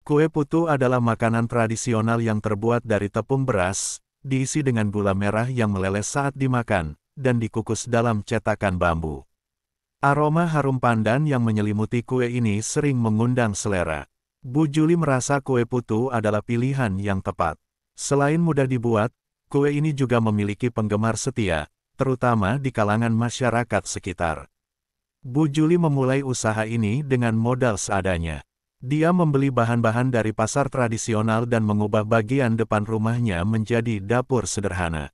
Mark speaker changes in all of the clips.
Speaker 1: Kue putu adalah makanan tradisional yang terbuat dari tepung beras, diisi dengan gula merah yang meleleh saat dimakan, dan dikukus dalam cetakan bambu. Aroma harum pandan yang menyelimuti kue ini sering mengundang selera. Bu Juli merasa kue putu adalah pilihan yang tepat. Selain mudah dibuat, kue ini juga memiliki penggemar setia, terutama di kalangan masyarakat sekitar. Bu Juli memulai usaha ini dengan modal seadanya. Dia membeli bahan-bahan dari pasar tradisional dan mengubah bagian depan rumahnya menjadi dapur sederhana.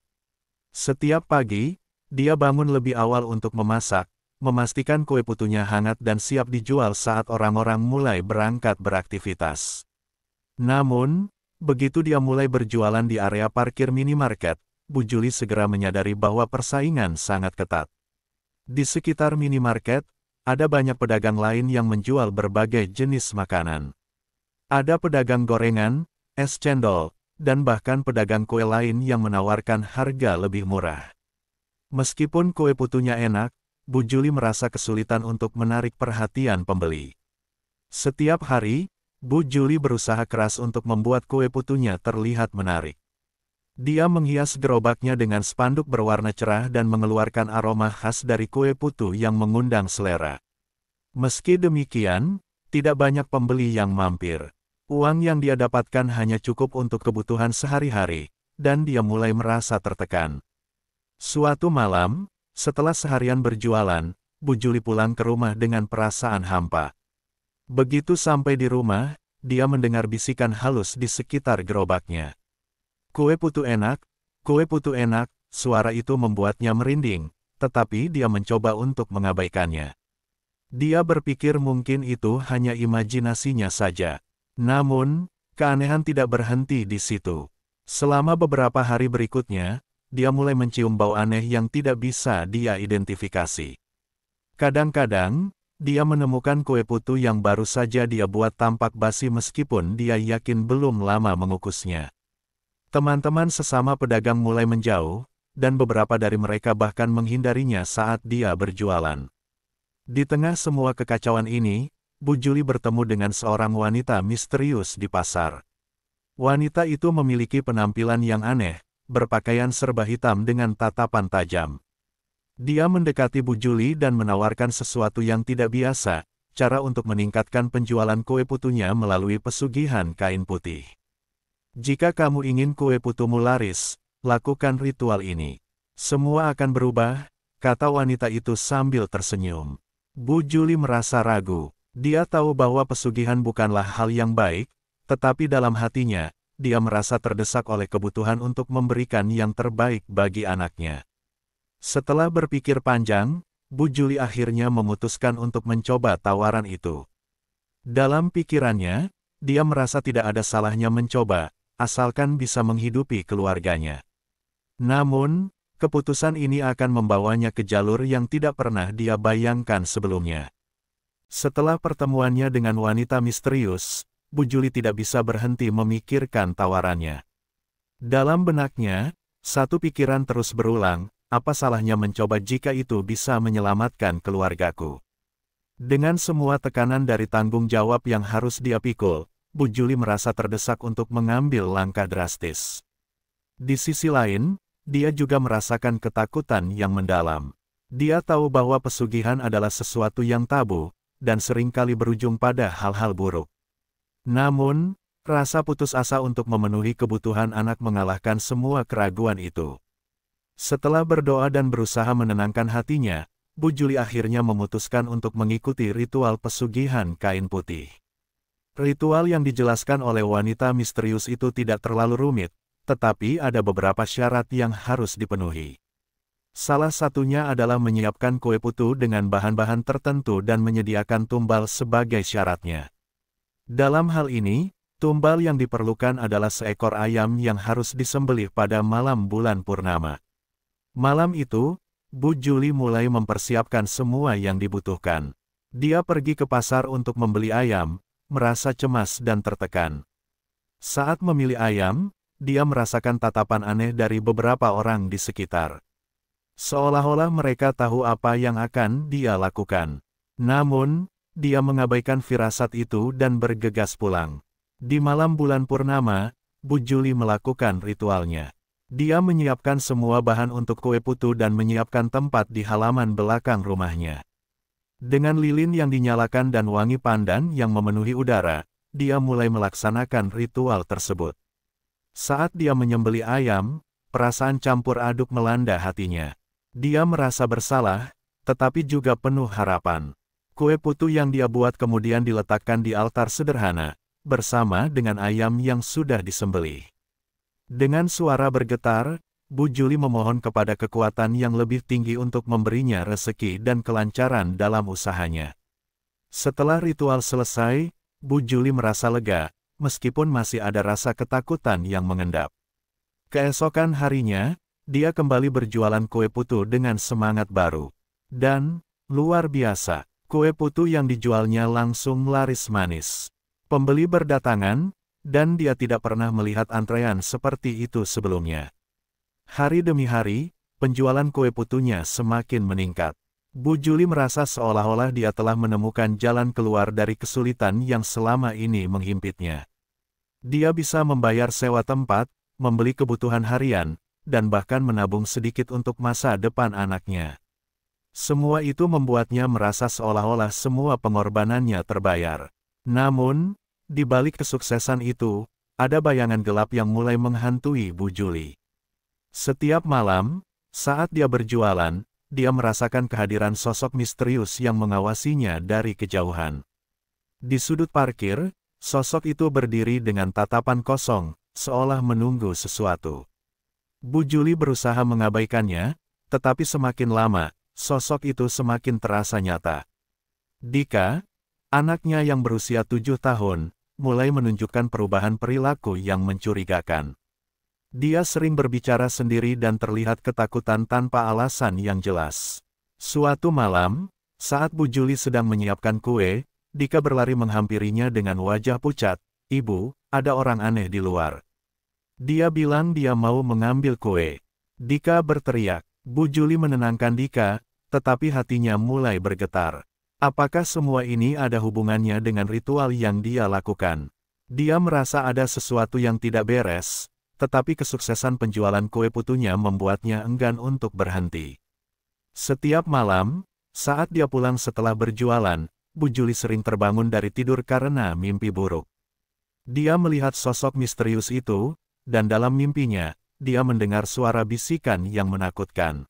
Speaker 1: Setiap pagi, dia bangun lebih awal untuk memasak, memastikan kue putunya hangat dan siap dijual saat orang-orang mulai berangkat beraktivitas. Namun, begitu dia mulai berjualan di area parkir minimarket, Bu Juli segera menyadari bahwa persaingan sangat ketat. Di sekitar minimarket, ada banyak pedagang lain yang menjual berbagai jenis makanan. Ada pedagang gorengan, es cendol, dan bahkan pedagang kue lain yang menawarkan harga lebih murah. Meskipun kue putunya enak, Bu Juli merasa kesulitan untuk menarik perhatian pembeli. Setiap hari, Bu Juli berusaha keras untuk membuat kue putunya terlihat menarik. Dia menghias gerobaknya dengan spanduk berwarna cerah dan mengeluarkan aroma khas dari kue putu yang mengundang selera. Meski demikian, tidak banyak pembeli yang mampir. Uang yang dia dapatkan hanya cukup untuk kebutuhan sehari-hari, dan dia mulai merasa tertekan. Suatu malam, setelah seharian berjualan, Bu Juli pulang ke rumah dengan perasaan hampa. Begitu sampai di rumah, dia mendengar bisikan halus di sekitar gerobaknya. Kue putu enak, suara itu membuatnya merinding, tetapi dia mencoba untuk mengabaikannya. Dia berpikir mungkin itu hanya imajinasinya saja. Namun, keanehan tidak berhenti di situ. Selama beberapa hari berikutnya, dia mulai mencium bau aneh yang tidak bisa dia identifikasi. Kadang-kadang, dia menemukan kue putu yang baru saja dia buat tampak basi meskipun dia yakin belum lama mengukusnya. Teman-teman sesama pedagang mulai menjauh, dan beberapa dari mereka bahkan menghindarinya saat dia berjualan. Di tengah semua kekacauan ini, Bu Juli bertemu dengan seorang wanita misterius di pasar. Wanita itu memiliki penampilan yang aneh, berpakaian serba hitam dengan tatapan tajam. Dia mendekati Bu Juli dan menawarkan sesuatu yang tidak biasa, cara untuk meningkatkan penjualan kue putunya melalui pesugihan kain putih. Jika kamu ingin kue putumu laris, lakukan ritual ini. Semua akan berubah, kata wanita itu sambil tersenyum. Bu Juli merasa ragu. Dia tahu bahwa pesugihan bukanlah hal yang baik, tetapi dalam hatinya, dia merasa terdesak oleh kebutuhan untuk memberikan yang terbaik bagi anaknya. Setelah berpikir panjang, Bu Juli akhirnya memutuskan untuk mencoba tawaran itu. Dalam pikirannya, dia merasa tidak ada salahnya mencoba, asalkan bisa menghidupi keluarganya. Namun, keputusan ini akan membawanya ke jalur yang tidak pernah dia bayangkan sebelumnya. Setelah pertemuannya dengan wanita misterius, Bu Juli tidak bisa berhenti memikirkan tawarannya. Dalam benaknya, satu pikiran terus berulang, apa salahnya mencoba jika itu bisa menyelamatkan keluargaku. Dengan semua tekanan dari tanggung jawab yang harus dia pikul, Bu Juli merasa terdesak untuk mengambil langkah drastis. Di sisi lain, dia juga merasakan ketakutan yang mendalam. Dia tahu bahwa pesugihan adalah sesuatu yang tabu, dan seringkali berujung pada hal-hal buruk. Namun, rasa putus asa untuk memenuhi kebutuhan anak mengalahkan semua keraguan itu. Setelah berdoa dan berusaha menenangkan hatinya, Bu Juli akhirnya memutuskan untuk mengikuti ritual pesugihan kain putih. Ritual yang dijelaskan oleh wanita misterius itu tidak terlalu rumit, tetapi ada beberapa syarat yang harus dipenuhi. Salah satunya adalah menyiapkan kue putu dengan bahan-bahan tertentu dan menyediakan tumbal sebagai syaratnya. Dalam hal ini, tumbal yang diperlukan adalah seekor ayam yang harus disembelih pada malam bulan purnama. Malam itu, Bu Juli mulai mempersiapkan semua yang dibutuhkan. Dia pergi ke pasar untuk membeli ayam, merasa cemas dan tertekan. Saat memilih ayam, dia merasakan tatapan aneh dari beberapa orang di sekitar. Seolah-olah mereka tahu apa yang akan dia lakukan. Namun, dia mengabaikan firasat itu dan bergegas pulang. Di malam bulan purnama, Bu Juli melakukan ritualnya. Dia menyiapkan semua bahan untuk kue putu dan menyiapkan tempat di halaman belakang rumahnya. Dengan lilin yang dinyalakan dan wangi pandan yang memenuhi udara, dia mulai melaksanakan ritual tersebut. Saat dia menyembeli ayam, perasaan campur aduk melanda hatinya. Dia merasa bersalah, tetapi juga penuh harapan. Kue putu yang dia buat kemudian diletakkan di altar sederhana, bersama dengan ayam yang sudah disembelih. Dengan suara bergetar, Bu Juli memohon kepada kekuatan yang lebih tinggi untuk memberinya rezeki dan kelancaran dalam usahanya. Setelah ritual selesai, Bu Juli merasa lega, meskipun masih ada rasa ketakutan yang mengendap. Keesokan harinya, dia kembali berjualan kue putu dengan semangat baru. Dan, luar biasa, kue putu yang dijualnya langsung laris manis. Pembeli berdatangan, dan dia tidak pernah melihat antrean seperti itu sebelumnya. Hari demi hari, penjualan kue putunya semakin meningkat. Bu Juli merasa seolah-olah dia telah menemukan jalan keluar dari kesulitan yang selama ini menghimpitnya. Dia bisa membayar sewa tempat, membeli kebutuhan harian, dan bahkan menabung sedikit untuk masa depan anaknya. Semua itu membuatnya merasa seolah-olah semua pengorbanannya terbayar. Namun, di balik kesuksesan itu, ada bayangan gelap yang mulai menghantui Bu Juli. Setiap malam, saat dia berjualan, dia merasakan kehadiran sosok misterius yang mengawasinya dari kejauhan. Di sudut parkir, sosok itu berdiri dengan tatapan kosong, seolah menunggu sesuatu. Bu Juli berusaha mengabaikannya, tetapi semakin lama, sosok itu semakin terasa nyata. Dika, anaknya yang berusia 7 tahun, mulai menunjukkan perubahan perilaku yang mencurigakan. Dia sering berbicara sendiri dan terlihat ketakutan tanpa alasan yang jelas. Suatu malam, saat Bu Juli sedang menyiapkan kue, Dika berlari menghampirinya dengan wajah pucat. "Ibu, ada orang aneh di luar." Dia bilang dia mau mengambil kue. Dika berteriak. Bu Juli menenangkan Dika, tetapi hatinya mulai bergetar. Apakah semua ini ada hubungannya dengan ritual yang dia lakukan? Dia merasa ada sesuatu yang tidak beres. Tetapi kesuksesan penjualan kue putunya membuatnya enggan untuk berhenti. Setiap malam, saat dia pulang setelah berjualan, Bu Juli sering terbangun dari tidur karena mimpi buruk. Dia melihat sosok misterius itu, dan dalam mimpinya, dia mendengar suara bisikan yang menakutkan.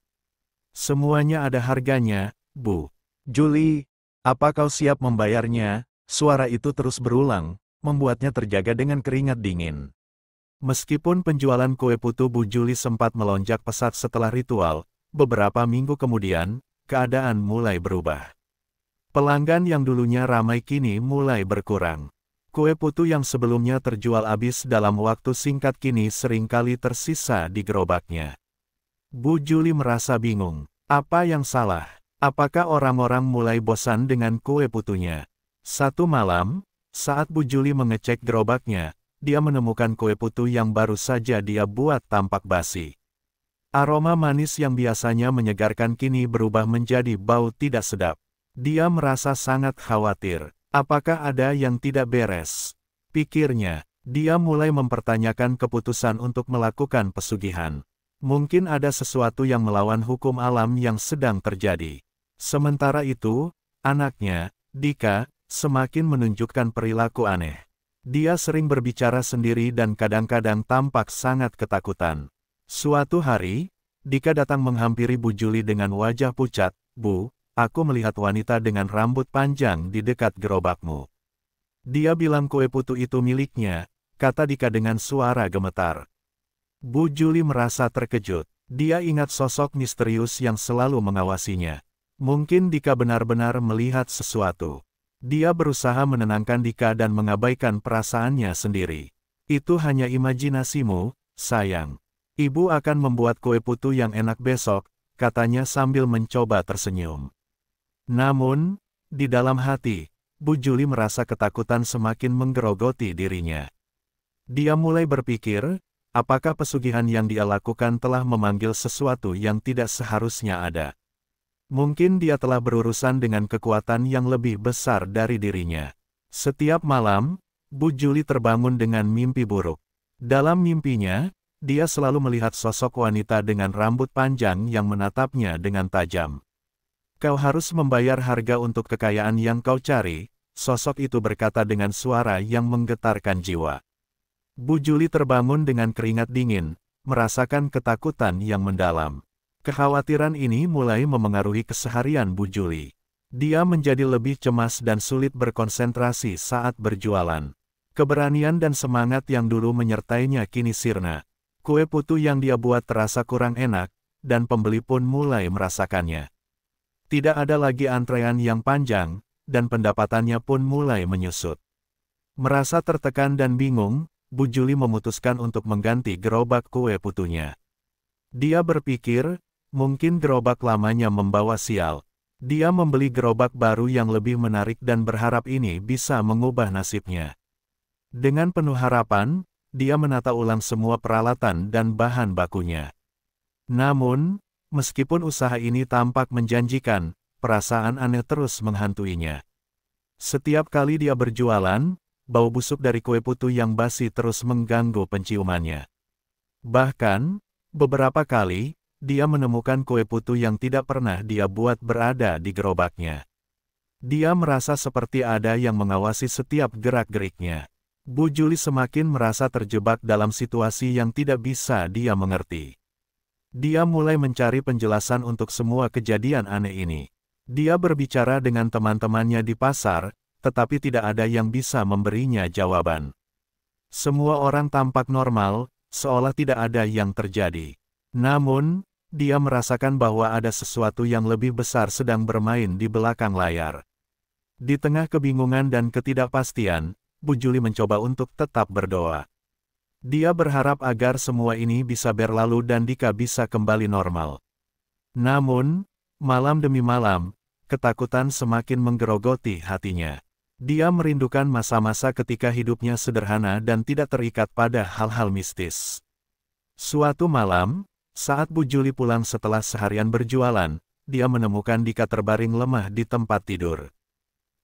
Speaker 1: "Semuanya ada harganya, Bu Juli. Apa kau siap membayarnya?" Suara itu terus berulang, membuatnya terjaga dengan keringat dingin. Meskipun penjualan kue putu Bu Juli sempat melonjak pesat setelah ritual, beberapa minggu kemudian, keadaan mulai berubah. Pelanggan yang dulunya ramai kini mulai berkurang. Kue putu yang sebelumnya terjual habis dalam waktu singkat kini seringkali tersisa di gerobaknya. Bu Juli merasa bingung. Apa yang salah? Apakah orang-orang mulai bosan dengan kue putunya? Satu malam, saat Bu Juli mengecek gerobaknya, dia menemukan kue putu yang baru saja dia buat tampak basi. Aroma manis yang biasanya menyegarkan kini berubah menjadi bau tidak sedap. Dia merasa sangat khawatir. Apakah ada yang tidak beres? Pikirnya, dia mulai mempertanyakan keputusan untuk melakukan pesugihan. Mungkin ada sesuatu yang melawan hukum alam yang sedang terjadi. Sementara itu, anaknya, Dika, semakin menunjukkan perilaku aneh. Dia sering berbicara sendiri dan kadang-kadang tampak sangat ketakutan. Suatu hari, Dika datang menghampiri Bu Juli dengan wajah pucat. "Bu, aku melihat wanita dengan rambut panjang di dekat gerobakmu." Dia bilang kue putu itu miliknya, kata Dika dengan suara gemetar. Bu Juli merasa terkejut. Dia ingat sosok misterius yang selalu mengawasinya. Mungkin Dika benar-benar melihat sesuatu. Dia berusaha menenangkan Dika dan mengabaikan perasaannya sendiri. "Itu hanya imajinasimu, sayang. Ibu akan membuat kue putu yang enak besok," katanya sambil mencoba tersenyum. Namun, di dalam hati, Bu Juli merasa ketakutan semakin menggerogoti dirinya. Dia mulai berpikir, apakah pesugihan yang dia lakukan telah memanggil sesuatu yang tidak seharusnya ada. Mungkin dia telah berurusan dengan kekuatan yang lebih besar dari dirinya. Setiap malam, Bu Juli terbangun dengan mimpi buruk. Dalam mimpinya, dia selalu melihat sosok wanita dengan rambut panjang yang menatapnya dengan tajam. "Kau harus membayar harga untuk kekayaan yang kau cari," sosok itu berkata dengan suara yang menggetarkan jiwa. Bu Juli terbangun dengan keringat dingin, merasakan ketakutan yang mendalam. Kekhawatiran ini mulai memengaruhi keseharian Bu Juli. Dia menjadi lebih cemas dan sulit berkonsentrasi saat berjualan. Keberanian dan semangat yang dulu menyertainya kini sirna. Kue putu yang dia buat terasa kurang enak, dan pembeli pun mulai merasakannya. Tidak ada lagi antrean yang panjang, dan pendapatannya pun mulai menyusut. Merasa tertekan dan bingung, Bu Juli memutuskan untuk mengganti gerobak kue putunya. Dia berpikir, mungkin gerobak lamanya membawa sial. Dia membeli gerobak baru yang lebih menarik dan berharap ini bisa mengubah nasibnya. Dengan penuh harapan, dia menata ulang semua peralatan dan bahan bakunya. Namun, meskipun usaha ini tampak menjanjikan, perasaan aneh terus menghantuinya. Setiap kali dia berjualan, bau busuk dari kue putu yang basi terus mengganggu penciumannya. Bahkan, beberapa kali, dia menemukan kue putu yang tidak pernah dia buat berada di gerobaknya. Dia merasa seperti ada yang mengawasi setiap gerak-geriknya. Bu Juli semakin merasa terjebak dalam situasi yang tidak bisa dia mengerti. Dia mulai mencari penjelasan untuk semua kejadian aneh ini. Dia berbicara dengan teman-temannya di pasar, tetapi tidak ada yang bisa memberinya jawaban. Semua orang tampak normal, seolah tidak ada yang terjadi. Namun, dia merasakan bahwa ada sesuatu yang lebih besar sedang bermain di belakang layar. Di tengah kebingungan dan ketidakpastian, Bu Juli mencoba untuk tetap berdoa. Dia berharap agar semua ini bisa berlalu dan Dika bisa kembali normal. Namun, malam demi malam, ketakutan semakin menggerogoti hatinya. Dia merindukan masa-masa ketika hidupnya sederhana dan tidak terikat pada hal-hal mistis. Suatu malam, saat Bu Juli pulang setelah seharian berjualan, dia menemukan Dika terbaring lemah di tempat tidur.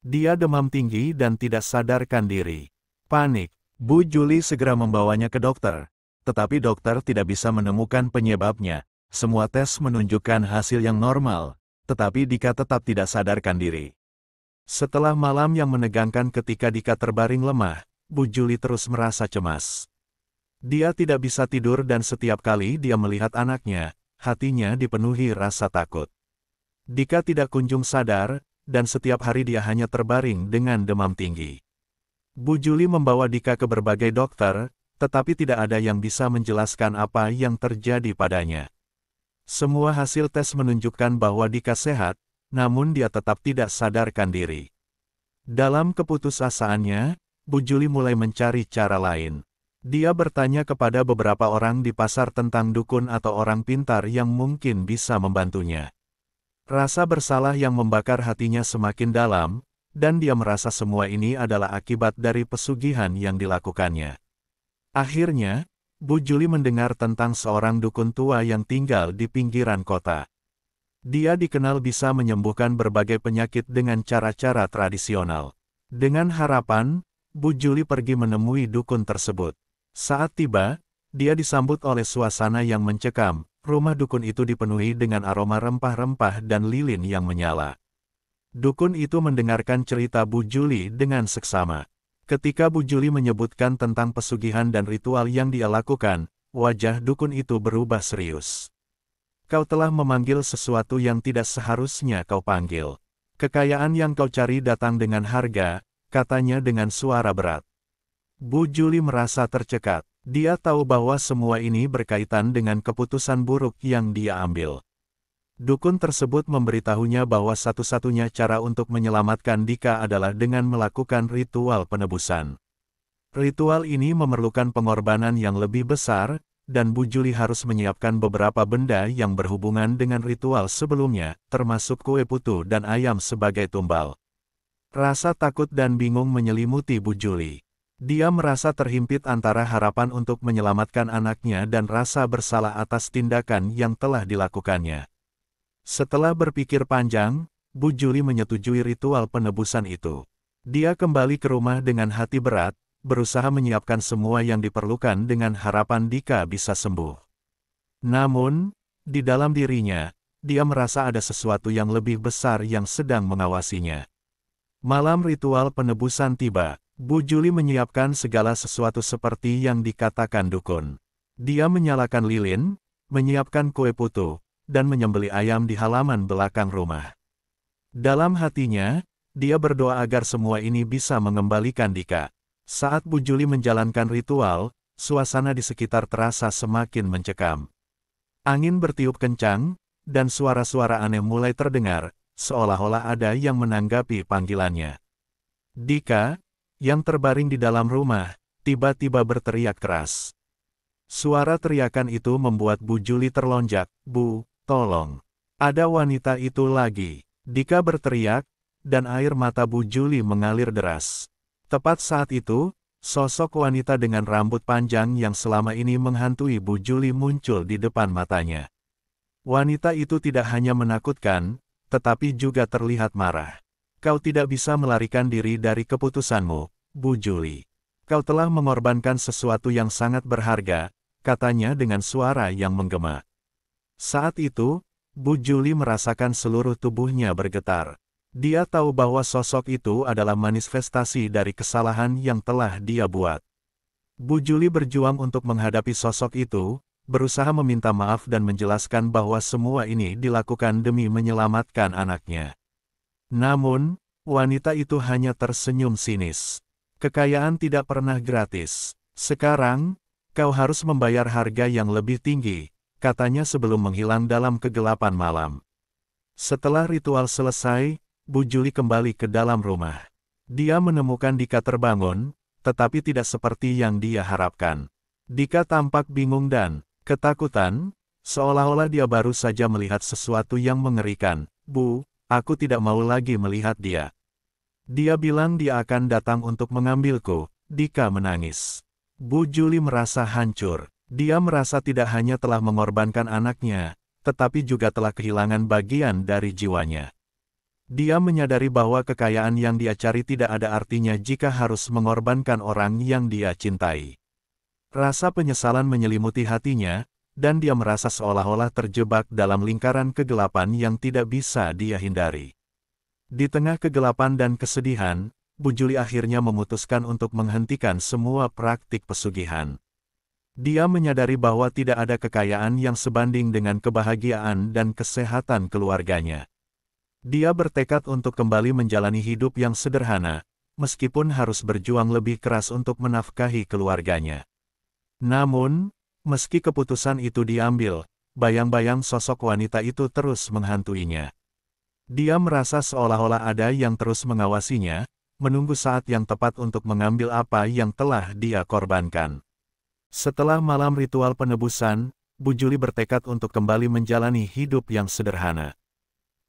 Speaker 1: Dia demam tinggi dan tidak sadarkan diri. Panik, Bu Juli segera membawanya ke dokter. Tetapi dokter tidak bisa menemukan penyebabnya. Semua tes menunjukkan hasil yang normal, tetapi Dika tetap tidak sadarkan diri. Setelah malam yang menegangkan ketika Dika terbaring lemah, Bu Juli terus merasa cemas. Dia tidak bisa tidur dan setiap kali dia melihat anaknya, hatinya dipenuhi rasa takut. Dika tidak kunjung sadar, dan setiap hari dia hanya terbaring dengan demam tinggi. Bu Juli membawa Dika ke berbagai dokter, tetapi tidak ada yang bisa menjelaskan apa yang terjadi padanya. Semua hasil tes menunjukkan bahwa Dika sehat, namun dia tetap tidak sadarkan diri. Dalam keputusasaannya, Bu Juli mulai mencari cara lain. Dia bertanya kepada beberapa orang di pasar tentang dukun atau orang pintar yang mungkin bisa membantunya. Rasa bersalah yang membakar hatinya semakin dalam, dan dia merasa semua ini adalah akibat dari pesugihan yang dilakukannya. Akhirnya, Bu Juli mendengar tentang seorang dukun tua yang tinggal di pinggiran kota. Dia dikenal bisa menyembuhkan berbagai penyakit dengan cara-cara tradisional. Dengan harapan, Bu Juli pergi menemui dukun tersebut. Saat tiba, dia disambut oleh suasana yang mencekam. Rumah dukun itu dipenuhi dengan aroma rempah-rempah dan lilin yang menyala. Dukun itu mendengarkan cerita Bu Juli dengan seksama. Ketika Bu Juli menyebutkan tentang pesugihan dan ritual yang dia lakukan, wajah dukun itu berubah serius. "Kau telah memanggil sesuatu yang tidak seharusnya kau panggil. Kekayaan yang kau cari datang dengan harga," katanya dengan suara berat. Bu Juli merasa tercekat. Dia tahu bahwa semua ini berkaitan dengan keputusan buruk yang dia ambil. Dukun tersebut memberitahunya bahwa satu-satunya cara untuk menyelamatkan Dika adalah dengan melakukan ritual penebusan. Ritual ini memerlukan pengorbanan yang lebih besar, dan Bu Juli harus menyiapkan beberapa benda yang berhubungan dengan ritual sebelumnya, termasuk kue putu dan ayam sebagai tumbal. Rasa takut dan bingung menyelimuti Bu Juli. Dia merasa terhimpit antara harapan untuk menyelamatkan anaknya dan rasa bersalah atas tindakan yang telah dilakukannya. Setelah berpikir panjang, Bu Juli menyetujui ritual penebusan itu. Dia kembali ke rumah dengan hati berat, berusaha menyiapkan semua yang diperlukan dengan harapan Dika bisa sembuh. Namun, di dalam dirinya, dia merasa ada sesuatu yang lebih besar yang sedang mengawasinya. Malam ritual penebusan tiba. Bu Juli menyiapkan segala sesuatu seperti yang dikatakan dukun. Dia menyalakan lilin, menyiapkan kue putu, dan menyembelih ayam di halaman belakang rumah. Dalam hatinya, dia berdoa agar semua ini bisa mengembalikan Dika. Saat Bu Juli menjalankan ritual, suasana di sekitar terasa semakin mencekam. Angin bertiup kencang, dan suara-suara aneh mulai terdengar, seolah-olah ada yang menanggapi panggilannya. Dika, yang terbaring di dalam rumah, tiba-tiba berteriak keras. Suara teriakan itu membuat Bu Juli terlonjak. "Bu, tolong. Ada wanita itu lagi." Dika berteriak, dan air mata Bu Juli mengalir deras. Tepat saat itu, sosok wanita dengan rambut panjang yang selama ini menghantui Bu Juli muncul di depan matanya. Wanita itu tidak hanya menakutkan, tetapi juga terlihat marah. "Kau tidak bisa melarikan diri dari keputusanmu, Bu Juli. Kau telah mengorbankan sesuatu yang sangat berharga," katanya dengan suara yang menggema. Saat itu, Bu Juli merasakan seluruh tubuhnya bergetar. Dia tahu bahwa sosok itu adalah manifestasi dari kesalahan yang telah dia buat. Bu Juli berjuang untuk menghadapi sosok itu, berusaha meminta maaf dan menjelaskan bahwa semua ini dilakukan demi menyelamatkan anaknya. Namun, wanita itu hanya tersenyum sinis. "Kekayaan tidak pernah gratis. Sekarang, kau harus membayar harga yang lebih tinggi," katanya sebelum menghilang dalam kegelapan malam. Setelah ritual selesai, Bu Juli kembali ke dalam rumah. Dia menemukan Dika terbangun, tetapi tidak seperti yang dia harapkan. Dika tampak bingung dan ketakutan, seolah-olah dia baru saja melihat sesuatu yang mengerikan. "Bu, aku tidak mau lagi melihat dia. Dia bilang dia akan datang untuk mengambilku." Dika menangis. Bu Juli merasa hancur. Dia merasa tidak hanya telah mengorbankan anaknya, tetapi juga telah kehilangan bagian dari jiwanya. Dia menyadari bahwa kekayaan yang dia cari tidak ada artinya jika harus mengorbankan orang yang dia cintai. Rasa penyesalan menyelimuti hatinya, dan dia merasa seolah-olah terjebak dalam lingkaran kegelapan yang tidak bisa dia hindari. Di tengah kegelapan dan kesedihan, Bu Juli akhirnya memutuskan untuk menghentikan semua praktik pesugihan. Dia menyadari bahwa tidak ada kekayaan yang sebanding dengan kebahagiaan dan kesehatan keluarganya. Dia bertekad untuk kembali menjalani hidup yang sederhana, meskipun harus berjuang lebih keras untuk menafkahi keluarganya. Namun, meski keputusan itu diambil, bayang-bayang sosok wanita itu terus menghantuinya. Dia merasa seolah-olah ada yang terus mengawasinya, menunggu saat yang tepat untuk mengambil apa yang telah dia korbankan. Setelah malam ritual penebusan, Bu Juli bertekad untuk kembali menjalani hidup yang sederhana.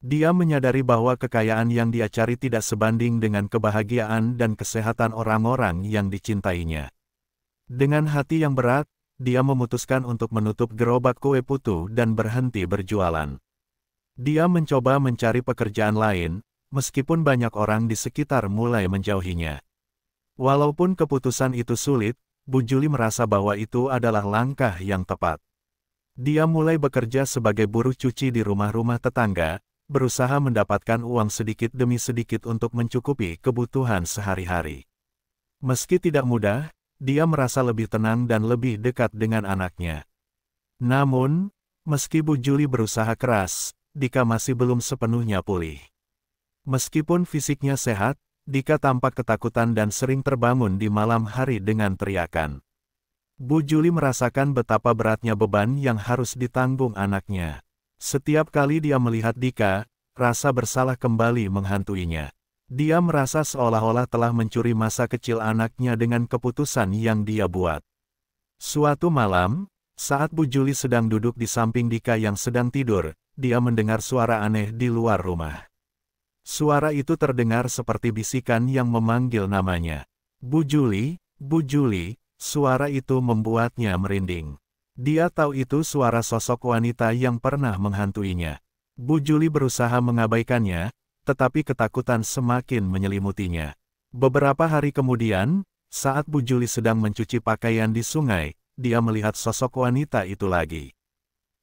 Speaker 1: Dia menyadari bahwa kekayaan yang dia cari tidak sebanding dengan kebahagiaan dan kesehatan orang-orang yang dicintainya. Dengan hati yang berat, dia memutuskan untuk menutup gerobak kue putu dan berhenti berjualan. Dia mencoba mencari pekerjaan lain, meskipun banyak orang di sekitar mulai menjauhinya. Walaupun keputusan itu sulit, Bu Juli merasa bahwa itu adalah langkah yang tepat. Dia mulai bekerja sebagai buruh cuci di rumah-rumah tetangga, berusaha mendapatkan uang sedikit demi sedikit untuk mencukupi kebutuhan sehari-hari. Meski tidak mudah, dia merasa lebih tenang dan lebih dekat dengan anaknya. Namun, meski Bu Juli berusaha keras, Dika masih belum sepenuhnya pulih. Meskipun fisiknya sehat, Dika tampak ketakutan dan sering terbangun di malam hari dengan teriakan. Bu Juli merasakan betapa beratnya beban yang harus ditanggung anaknya. Setiap kali dia melihat Dika, rasa bersalah kembali menghantuinya. Dia merasa seolah-olah telah mencuri masa kecil anaknya dengan keputusan yang dia buat. Suatu malam, saat Bu Juli sedang duduk di samping Dika yang sedang tidur, dia mendengar suara aneh di luar rumah. Suara itu terdengar seperti bisikan yang memanggil namanya. Bu Juli, Bu Juli, suara itu membuatnya merinding. Dia tahu itu suara sosok wanita yang pernah menghantuinya. Bu Juli berusaha mengabaikannya, tetapi ketakutan semakin menyelimutinya. Beberapa hari kemudian, Saat Bu Juli sedang mencuci pakaian di sungai, dia melihat sosok wanita itu lagi.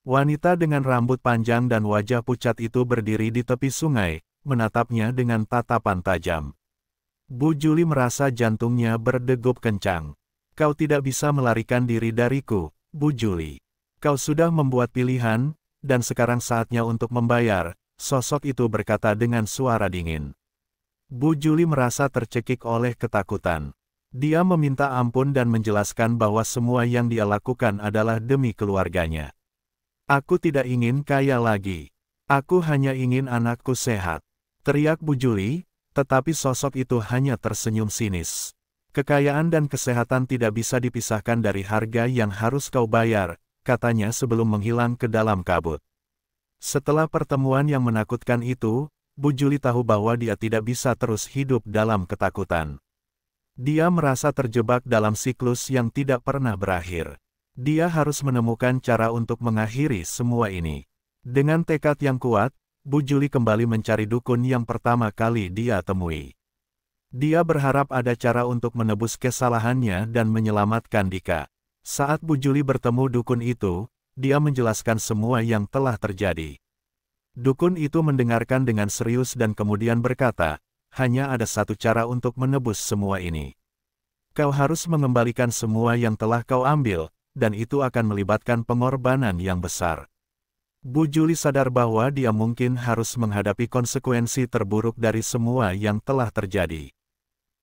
Speaker 1: Wanita dengan rambut panjang dan wajah pucat itu berdiri di tepi sungai, menatapnya dengan tatapan tajam. Bu Juli merasa jantungnya berdegup kencang. Kau tidak bisa melarikan diri dariku, Bu Juli. Kau sudah membuat pilihan, dan sekarang saatnya untuk membayar, sosok itu berkata dengan suara dingin. Bu Juli merasa tercekik oleh ketakutan. Dia meminta ampun dan menjelaskan bahwa semua yang dia lakukan adalah demi keluarganya. Aku tidak ingin kaya lagi. Aku hanya ingin anakku sehat. Teriak Bu Juli, tetapi sosok itu hanya tersenyum sinis. Kekayaan dan kesehatan tidak bisa dipisahkan dari harga yang harus kau bayar, katanya sebelum menghilang ke dalam kabut. Setelah pertemuan yang menakutkan itu, Bu Juli tahu bahwa dia tidak bisa terus hidup dalam ketakutan. Dia merasa terjebak dalam siklus yang tidak pernah berakhir. Dia harus menemukan cara untuk mengakhiri semua ini. Dengan tekad yang kuat, Bu Juli kembali mencari dukun yang pertama kali dia temui. Dia berharap ada cara untuk menebus kesalahannya dan menyelamatkan Dika. Saat Bu Juli bertemu dukun itu, dia menjelaskan semua yang telah terjadi. Dukun itu mendengarkan dengan serius dan kemudian berkata, hanya ada satu cara untuk menebus semua ini. Kau harus mengembalikan semua yang telah kau ambil, dan itu akan melibatkan pengorbanan yang besar. Bu Juli sadar bahwa dia mungkin harus menghadapi konsekuensi terburuk dari semua yang telah terjadi.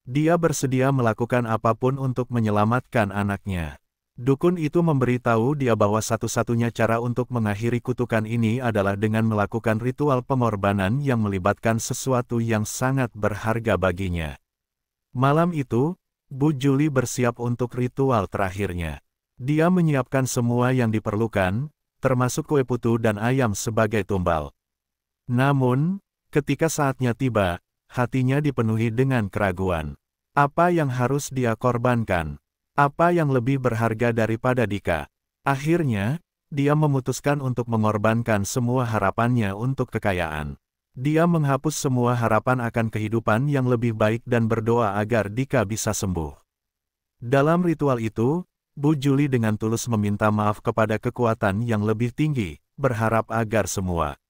Speaker 1: Dia bersedia melakukan apapun untuk menyelamatkan anaknya. Dukun itu memberitahu dia bahwa satu-satunya cara untuk mengakhiri kutukan ini adalah dengan melakukan ritual pengorbanan yang melibatkan sesuatu yang sangat berharga baginya. Malam itu, Bu Juli bersiap untuk ritual terakhirnya. Dia menyiapkan semua yang diperlukan, termasuk kue putu dan ayam sebagai tumbal. Namun, ketika saatnya tiba, hatinya dipenuhi dengan keraguan. Apa yang harus dia korbankan? Apa yang lebih berharga daripada Dika? Akhirnya, dia memutuskan untuk mengorbankan semua harapannya untuk kekayaan. Dia menghapus semua harapan akan kehidupan yang lebih baik dan berdoa agar Dika bisa sembuh. Dalam ritual itu, Bu Juli dengan tulus meminta maaf kepada kekuatan yang lebih tinggi, berharap agar semua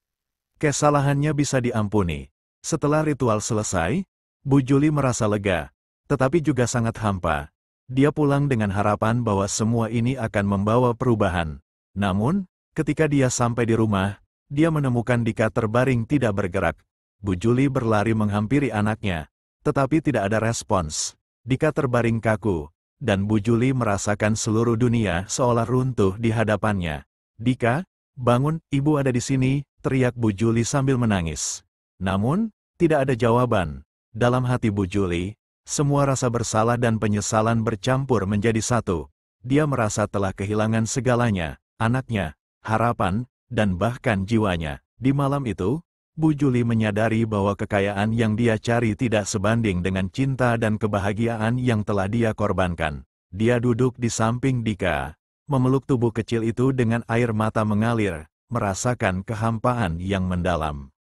Speaker 1: kesalahannya bisa diampuni. Setelah ritual selesai, Bu Juli merasa lega, tetapi juga sangat hampa. Dia pulang dengan harapan bahwa semua ini akan membawa perubahan. Namun, ketika dia sampai di rumah, dia menemukan Dika terbaring tidak bergerak. Bu Juli berlari menghampiri anaknya, tetapi tidak ada respons. Dika terbaring kaku, dan Bu Juli merasakan seluruh dunia seolah runtuh di hadapannya. Dika, bangun, ibu ada di sini, teriak Bu Juli sambil menangis. Namun, tidak ada jawaban. Dalam hati Bu Juli, semua rasa bersalah dan penyesalan bercampur menjadi satu. Dia merasa telah kehilangan segalanya, anaknya, harapan, dan bahkan jiwanya. Di malam itu, Bu Juli menyadari bahwa kekayaan yang dia cari tidak sebanding dengan cinta dan kebahagiaan yang telah dia korbankan. Dia duduk di samping Dika, memeluk tubuh kecil itu dengan air mata mengalir, merasakan kehampaan yang mendalam.